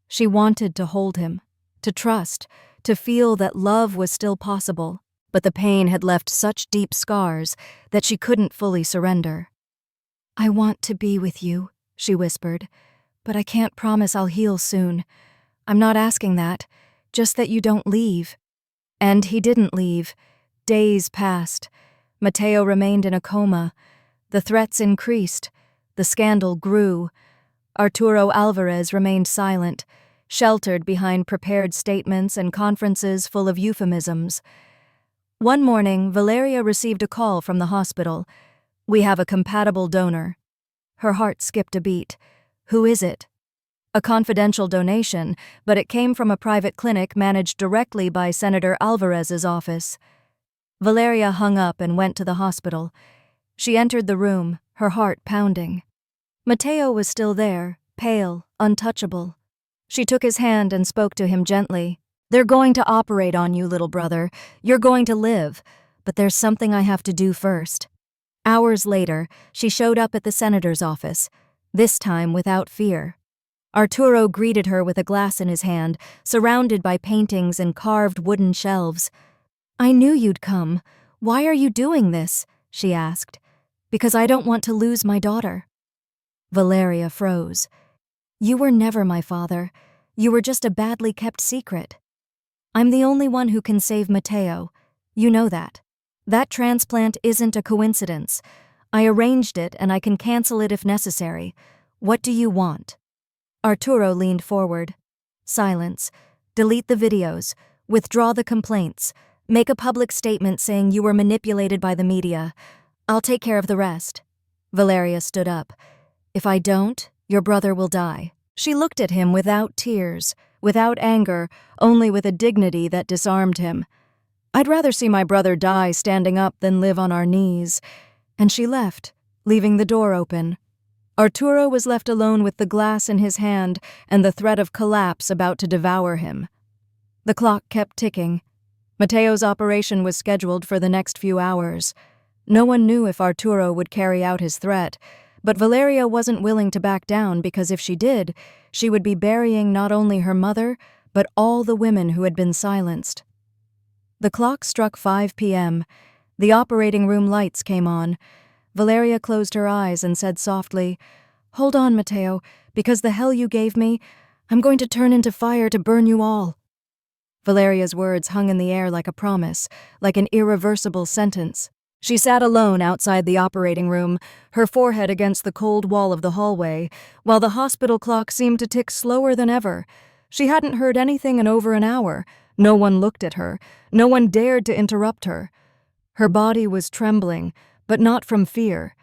She wanted to hold him, to trust, to feel that love was still possible, but the pain had left such deep scars that she couldn't fully surrender. "I want to be with you," she whispered, "but I can't promise I'll heal soon. I'm not asking that, just that you don't leave." And he didn't leave. Days passed. Matteo remained in a coma. The threats increased. The scandal grew. Arturo Alvarez remained silent, sheltered behind prepared statements and conferences full of euphemisms. One morning, Valeria received a call from the hospital. "We have a compatible donor." Her heart skipped a beat. "Who is it?" A confidential donation, but it came from a private clinic managed directly by Senator Alvarez's office. Valeria hung up and went to the hospital. She entered the room, her heart pounding. Matteo was still there, pale, untouchable. She took his hand and spoke to him gently. "They're going to operate on you, little brother. You're going to live. But there's something I have to do first." Hours later, she showed up at the senator's office, this time without fear. Arturo greeted her with a glass in his hand, surrounded by paintings and carved wooden shelves. "I knew you'd come. Why are you doing this?" she asked. "Because I don't want to lose my daughter." Valeria froze. "You were never my father. You were just a badly kept secret. I'm the only one who can save Matteo. You know that. That transplant isn't a coincidence. I arranged it and I can cancel it if necessary. What do you want? Arturo leaned forward. Silence. Delete the videos. Withdraw the complaints. Make a public statement saying you were manipulated by the media. I'll take care of the rest. Valeria stood up. If I don't, your brother will die. She looked at him without tears, without anger, only with a dignity that disarmed him. I'd rather see my brother die standing up than live on our knees. And she left, leaving the door open. Arturo was left alone with the glass in his hand and the threat of collapse about to devour him. The clock kept ticking. Mateo's operation was scheduled for the next few hours. No one knew if Arturo would carry out his threat, but Valeria wasn't willing to back down because if she did, she would be burying not only her mother, but all the women who had been silenced. The clock struck 5 p.m. The operating room lights came on. Valeria closed her eyes and said softly, "Hold on, Mateo, because the hell you gave me, I'm going to turn into fire to burn you all." Valeria's words hung in the air like a promise, like an irreversible sentence. She sat alone outside the operating room, her forehead against the cold wall of the hallway, while the hospital clock seemed to tick slower than ever. She hadn't heard anything in over an hour. No one looked at her. No one dared to interrupt her. Her body was trembling, but not from fear.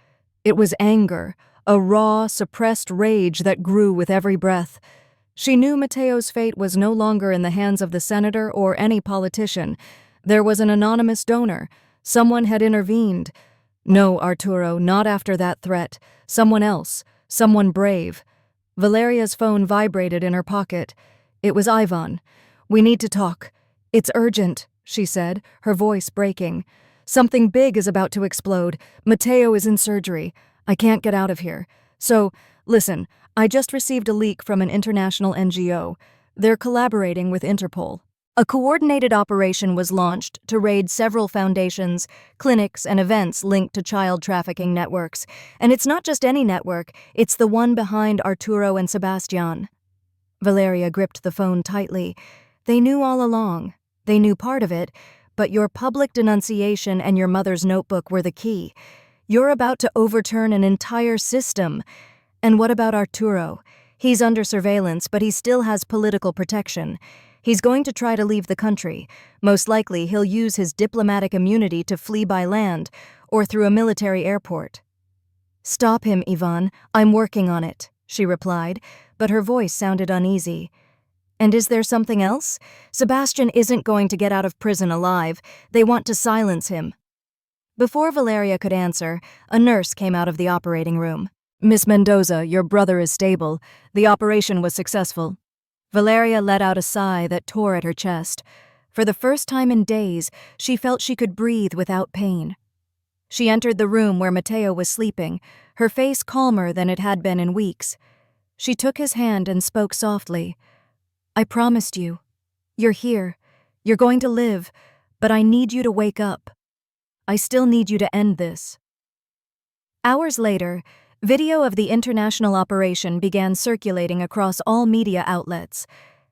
It was anger, a raw, suppressed rage that grew with every breath. She knew Mateo's fate was no longer in the hands of the senator or any politician. There was an anonymous donor. Someone had intervened. No, Arturo, not after that threat. Someone else. Someone brave. Valeria's phone vibrated in her pocket. It was Ivan. "We need to talk. It's urgent," she said, her voice breaking. "Something big is about to explode. Mateo is in surgery. I can't get out of here. So, listen, I just received a leak from an international NGO. They're collaborating with Interpol. A coordinated operation was launched to raid several foundations, clinics, and events linked to child trafficking networks. And it's not just any network, it's the one behind Arturo and Sebastian." Valeria gripped the phone tightly. "They knew all along. They knew part of it, but your public denunciation and your mother's notebook were the key. You're about to overturn an entire system. And what about Arturo? He's under surveillance, but he still has political protection. He's going to try to leave the country. Most likely, he'll use his diplomatic immunity to flee by land or through a military airport." "Stop him, Ivan. I'm working on it," she replied, but her voice sounded uneasy. "And is there something else? Sebastian isn't going to get out of prison alive. They want to silence him." Before Valeria could answer, a nurse came out of the operating room. "Miss Mendoza, your brother is stable. The operation was successful." Valeria let out a sigh that tore at her chest. For the first time in days, she felt she could breathe without pain. She entered the room where Mateo was sleeping, her face calmer than it had been in weeks. She took his hand and spoke softly. "I promised you. You're here. You're going to live, but I need you to wake up. I still need you to end this." Hours later, video of the international operation began circulating across all media outlets.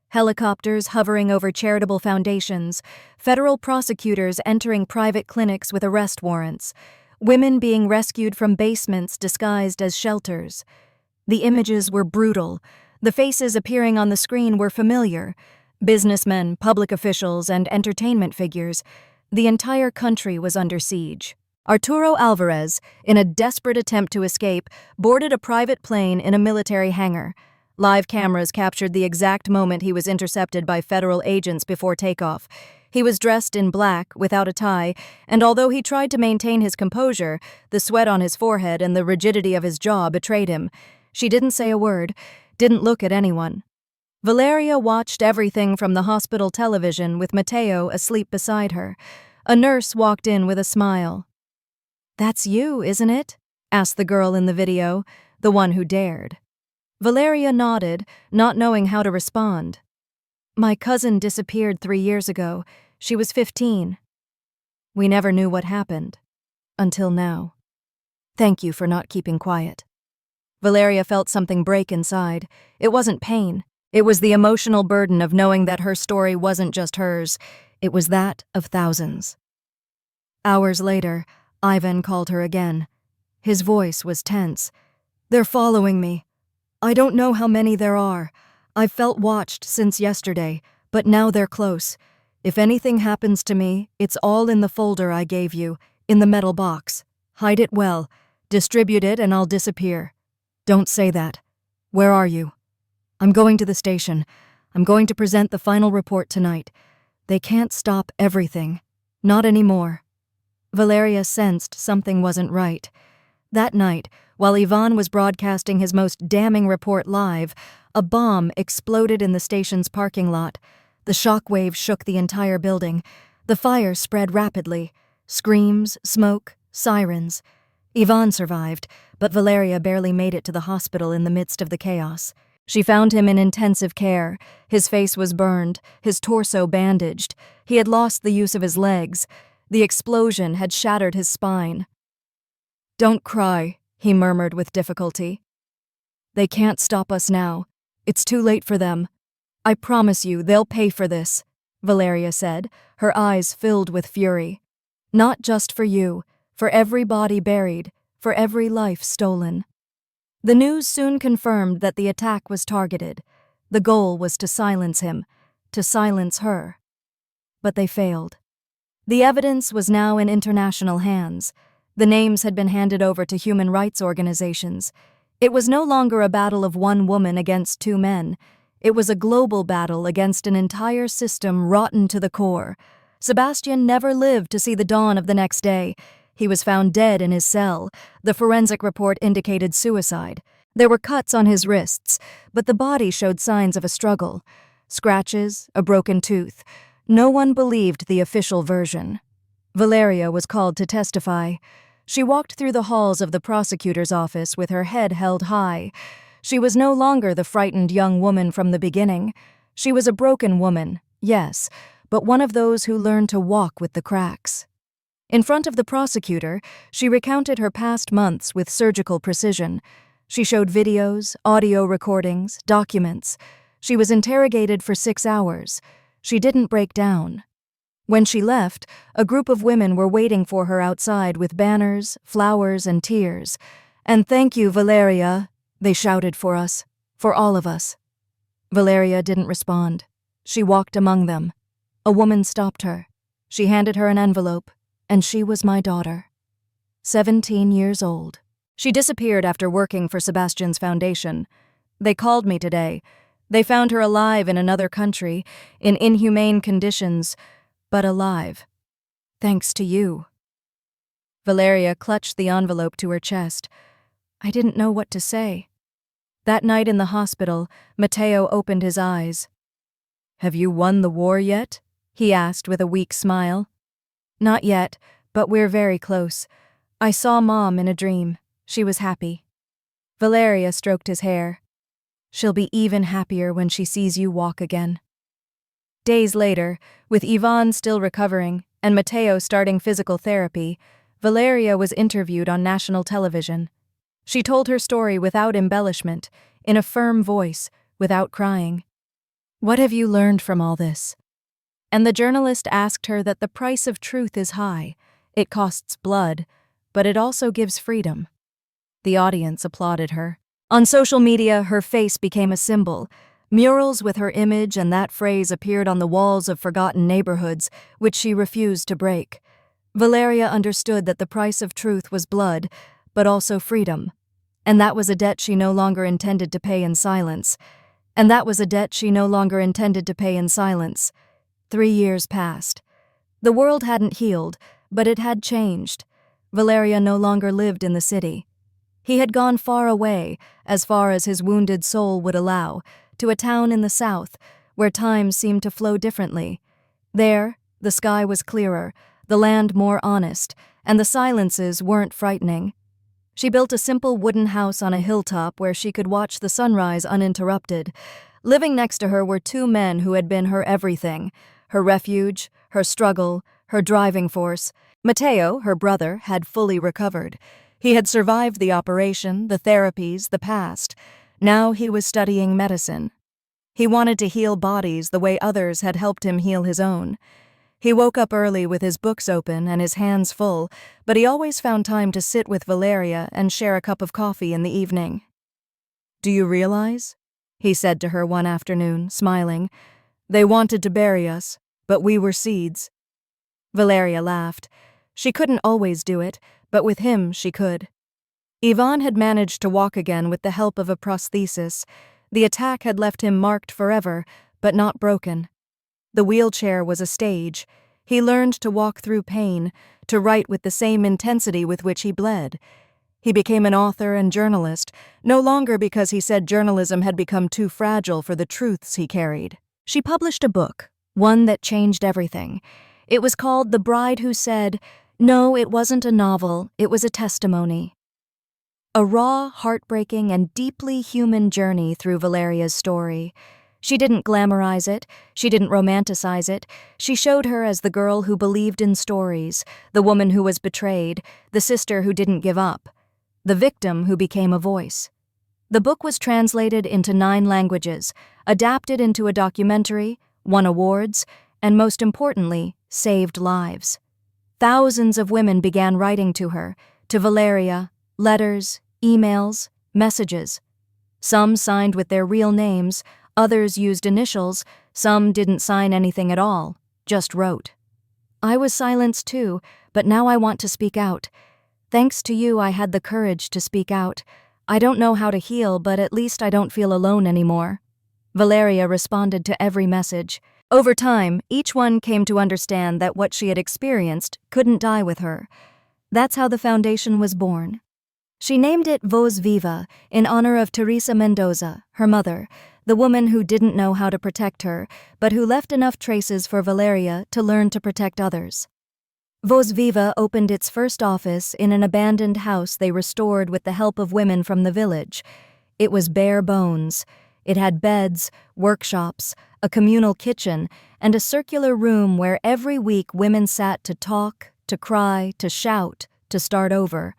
Helicopters hovering over charitable foundations, federal prosecutors entering private clinics with arrest warrants, women being rescued from basements disguised as shelters. The images were brutal. The faces appearing on the screen were familiar. Businessmen, public officials, and entertainment figures. The entire country was under siege. Arturo Alvarez, in a desperate attempt to escape, boarded a private plane in a military hangar. Live cameras captured the exact moment he was intercepted by federal agents before takeoff. He was dressed in black, without a tie, and although he tried to maintain his composure, the sweat on his forehead and the rigidity of his jaw betrayed him. She didn't say a word, didn't look at anyone. Valeria watched everything from the hospital television with Mateo asleep beside her. A nurse walked in with a smile. "That's you, isn't it?" asked the girl in the video, the one who dared. Valeria nodded, not knowing how to respond. "My cousin disappeared 3 years ago. She was 15. We never knew what happened. Until now. Thank you for not keeping quiet." Valeria felt something break inside. It wasn't pain. It was the emotional burden of knowing that her story wasn't just hers. It was that of thousands. Hours later, Ivan called her again. His voice was tense. "They're following me. I don't know how many there are. I've felt watched since yesterday, but now they're close. If anything happens to me, it's all in the folder I gave you, in the metal box. Hide it well. Distribute it and I'll disappear. Don't say that. Where are you? I'm going to the station. I'm going to present the final report tonight. They can't stop everything. Not anymore. Valeria sensed something wasn't right. That night, while Ivan was broadcasting his most damning report live, a bomb exploded in the station's parking lot. The shockwave shook the entire building. The fire spread rapidly. Screams, smoke, sirens. Ivan survived, but Valeria barely made it to the hospital in the midst of the chaos. She found him in intensive care. His face was burned, his torso bandaged. He had lost the use of his legs. The explosion had shattered his spine. "Don't cry," he murmured with difficulty. "They can't stop us now. It's too late for them. I promise you they'll pay for this," Valeria said, her eyes filled with fury. "Not just for you, for every body buried, for every life stolen." The news soon confirmed that the attack was targeted. The goal was to silence him, to silence her. But they failed. The evidence was now in international hands. The names had been handed over to human rights organizations. It was no longer a battle of one woman against two men. It was a global battle against an entire system rotten to the core. Sebastian never lived to see the dawn of the next day. He was found dead in his cell. The forensic report indicated suicide. There were cuts on his wrists, but the body showed signs of a struggle. Scratches, a broken tooth. No one believed the official version. Valeria was called to testify. She walked through the halls of the prosecutor's office with her head held high. She was no longer the frightened young woman from the beginning. She was a broken woman, yes, but one of those who learned to walk with the cracks. In front of the prosecutor, she recounted her past months with surgical precision. She showed videos, audio recordings, documents. She was interrogated for 6 hours. She didn't break down. When she left, a group of women were waiting for her outside with banners, flowers, and tears. "And thank you, Valeria," they shouted for us, for all of us. Valeria didn't respond. She walked among them. A woman stopped her. She handed her an envelope. And she was my daughter. 17 years old. She disappeared after working for Sebastian's foundation. They called me today. They found her alive in another country, in inhumane conditions, but alive. Thanks to you. Valeria clutched the envelope to her chest. I didn't know what to say. That night in the hospital, Matteo opened his eyes. "Have you won the war yet?" he asked with a weak smile. "Not yet, but we're very close. I saw Mom in a dream. She was happy." Valeria stroked his hair. "She'll be even happier when she sees you walk again." Days later, with Ivan still recovering and Matteo starting physical therapy, Valeria was interviewed on national television. She told her story without embellishment, in a firm voice, without crying. "What have you learned from all this?" And the journalist asked her that the price of truth is high. It costs blood, but it also gives freedom. The audience applauded her. On social media, her face became a symbol. Murals with her image and that phrase appeared on the walls of forgotten neighborhoods, which she refused to break. Valeria understood that the price of truth was blood, but also freedom. And that was a debt she no longer intended to pay in silence. 3 years passed. The world hadn't healed, but it had changed. Valeria no longer lived in the city. He had gone far away, as far as his wounded soul would allow, to a town in the south, where time seemed to flow differently. There, the sky was clearer, the land more honest, and the silences weren't frightening. She built a simple wooden house on a hilltop where she could watch the sunrise uninterrupted. Living next to her were 2 men who had been her everything, her refuge, her struggle, her driving force. Matteo, her brother, had fully recovered. He had survived the operation, the therapies, the past. Now he was studying medicine. He wanted to heal bodies the way others had helped him heal his own. He woke up early with his books open and his hands full, but he always found time to sit with Valeria and share a cup of coffee in the evening. "Do you realize?" he said to her one afternoon, smiling. "They wanted to bury us, but we were seeds." Valeria laughed. She couldn't always do it, but with him she could. Ivan had managed to walk again with the help of a prosthesis. The attack had left him marked forever, but not broken. The wheelchair was a stage. He learned to walk through pain, to write with the same intensity with which he bled. He became an author and journalist, no longer because he said journalism had become too fragile for the truths he carried. She published a book, one that changed everything. It was called The Bride Who Said, no, it wasn't a novel, it was a testimony. A raw, heartbreaking, and deeply human journey through Valeria's story. She didn't glamorize it, she didn't romanticize it. She showed her as the girl who believed in stories, the woman who was betrayed, the sister who didn't give up, the victim who became a voice. The book was translated into 9 languages, adapted into a documentary, won awards, and most importantly, saved lives. Thousands of women began writing to her, to Valeria, letters, emails, messages. Some signed with their real names, others used initials, some didn't sign anything at all, just wrote. I was silenced too, but now I want to speak out. Thanks to you, I had the courage to speak out. I don't know how to heal, but at least I don't feel alone anymore. Valeria responded to every message. Over time, each one came to understand that what she had experienced couldn't die with her. That's how the foundation was born. She named it Voz Viva in honor of Teresa Mendoza, her mother, the woman who didn't know how to protect her, but who left enough traces for Valeria to learn to protect others. Voz Viva opened its first office in an abandoned house they restored with the help of women from the village. It was bare bones. It had beds, workshops, a communal kitchen, and a circular room where every week women sat to talk, to cry, to shout, to start over.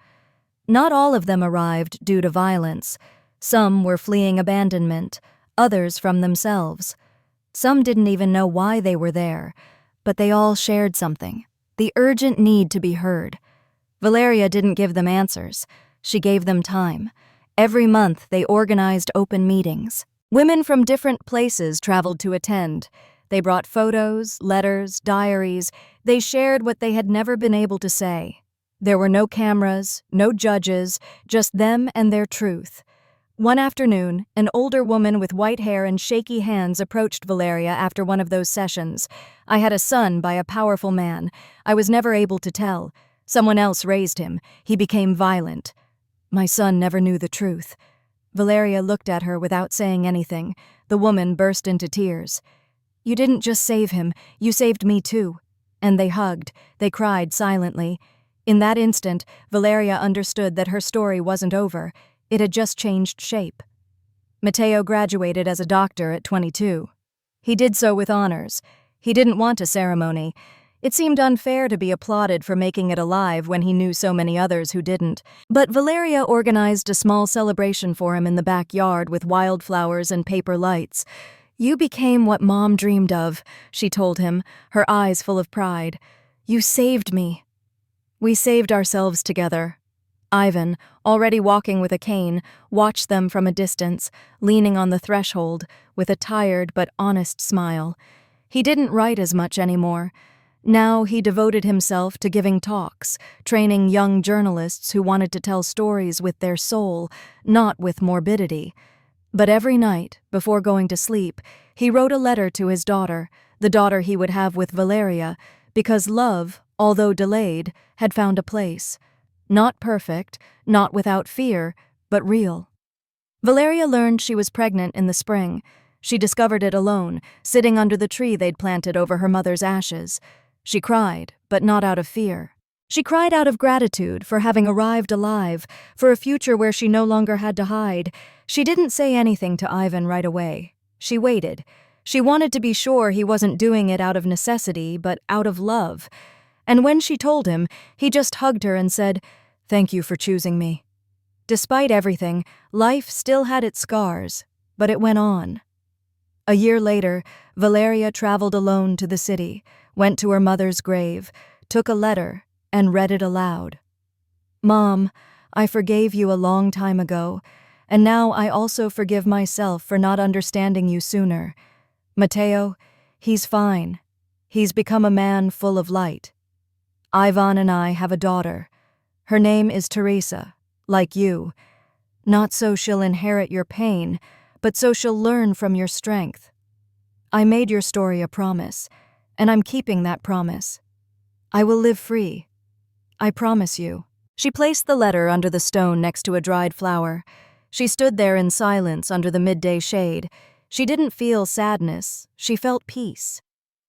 Not all of them arrived due to violence. Some were fleeing abandonment, others from themselves. Some didn't even know why they were there, but they all shared something, the urgent need to be heard. Valeria didn't give them answers. She gave them time. Every month they organized open meetings. Women from different places traveled to attend. They brought photos, letters, diaries. They shared what they had never been able to say. There were no cameras, no judges, just them and their truth. One afternoon, an older woman with white hair and shaky hands approached Valeria after one of those sessions. I had a son by a powerful man. I was never able to tell. Someone else raised him. He became violent. My son never knew the truth. Valeria looked at her without saying anything. The woman burst into tears. You didn't just save him, you saved me too. And they hugged. They cried silently. In that instant, Valeria understood that her story wasn't over. It had just changed shape. Matteo graduated as a doctor at 22. He did so with honors. He didn't want a ceremony. It seemed unfair to be applauded for making it alive when he knew so many others who didn't. But Valeria organized a small celebration for him in the backyard with wildflowers and paper lights. You became what Mom dreamed of, she told him, her eyes full of pride. You saved me. We saved ourselves together. Ivan, already walking with a cane, watched them from a distance, leaning on the threshold, with a tired but honest smile. He didn't write as much anymore. Now he devoted himself to giving talks, training young journalists who wanted to tell stories with their soul, not with morbidity. But every night, before going to sleep, he wrote a letter to his daughter, the daughter he would have with Valeria, because love, although delayed, had found a place. Not perfect, not without fear, but real. Valeria learned she was pregnant in the spring. She discovered it alone, sitting under the tree they'd planted over her mother's ashes. She cried, but not out of fear. She cried out of gratitude for having arrived alive, for a future where she no longer had to hide. She didn't say anything to Ivan right away. She waited. She wanted to be sure he wasn't doing it out of necessity, but out of love. And when she told him, he just hugged her and said, "Thank you for choosing me." Despite everything, life still had its scars, but it went on. A year later, Valeria traveled alone to the city, went to her mother's grave, took a letter, and read it aloud. Mom, I forgave you a long time ago. and now I also forgive myself for not understanding you sooner. Mateo, he's fine. He's become a man full of light. Ivan and I have a daughter. Her name is Teresa, like you. Not so she'll inherit your pain, but so she'll learn from your strength. I made your story a promise, and I'm keeping that promise. I will live free. I promise you. She placed the letter under the stone next to a dried flower. She stood there in silence under the midday shade. She didn't feel sadness, she felt peace.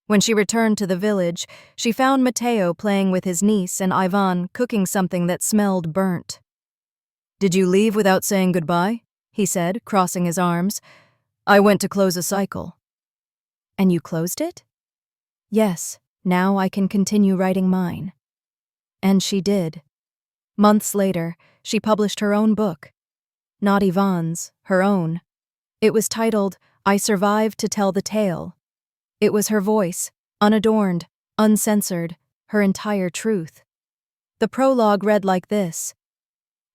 When she returned to the village, she found Mateo playing with his niece and Ivan cooking something that smelled burnt. "Did you leave without saying goodbye?" he said, crossing his arms. "I went to close a cycle." "And you closed it?" "Yes, now I can continue writing mine." And she did. Months later, she published her own book. Not Ivan's, her own. It was titled, "I Survived to Tell the Tale." It was her voice, unadorned, uncensored, her entire truth. The prologue read like this: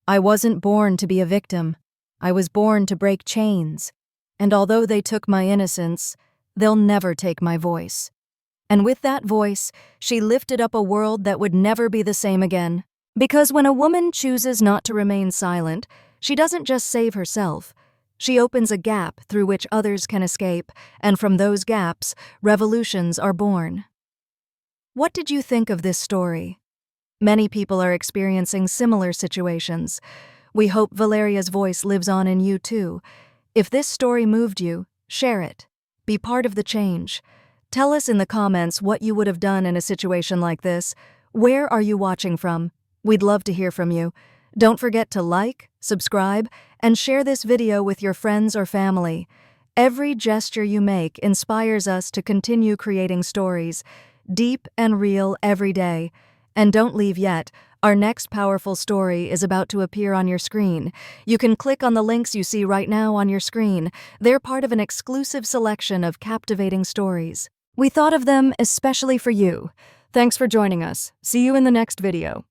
"I wasn't born to be a victim. I was born to break chains. And although they took my innocence, they'll never take my voice." And with that voice, she lifted up a world that would never be the same again. Because when a woman chooses not to remain silent, she doesn't just save herself. She opens a gap through which others can escape, and from those gaps, revolutions are born. What did you think of this story? Many people are experiencing similar situations. We hope Valeria's voice lives on in you too. If this story moved you, share it. Be part of the change. Tell us in the comments what you would have done in a situation like this. Where are you watching from? We'd love to hear from you. Don't forget to like, subscribe, and share this video with your friends or family. Every gesture you make inspires us to continue creating stories, deep and real every day. And don't leave yet. Our next powerful story is about to appear on your screen. You can click on the links you see right now on your screen. They're part of an exclusive selection of captivating stories. We thought of them especially for you. Thanks for joining us. See you in the next video.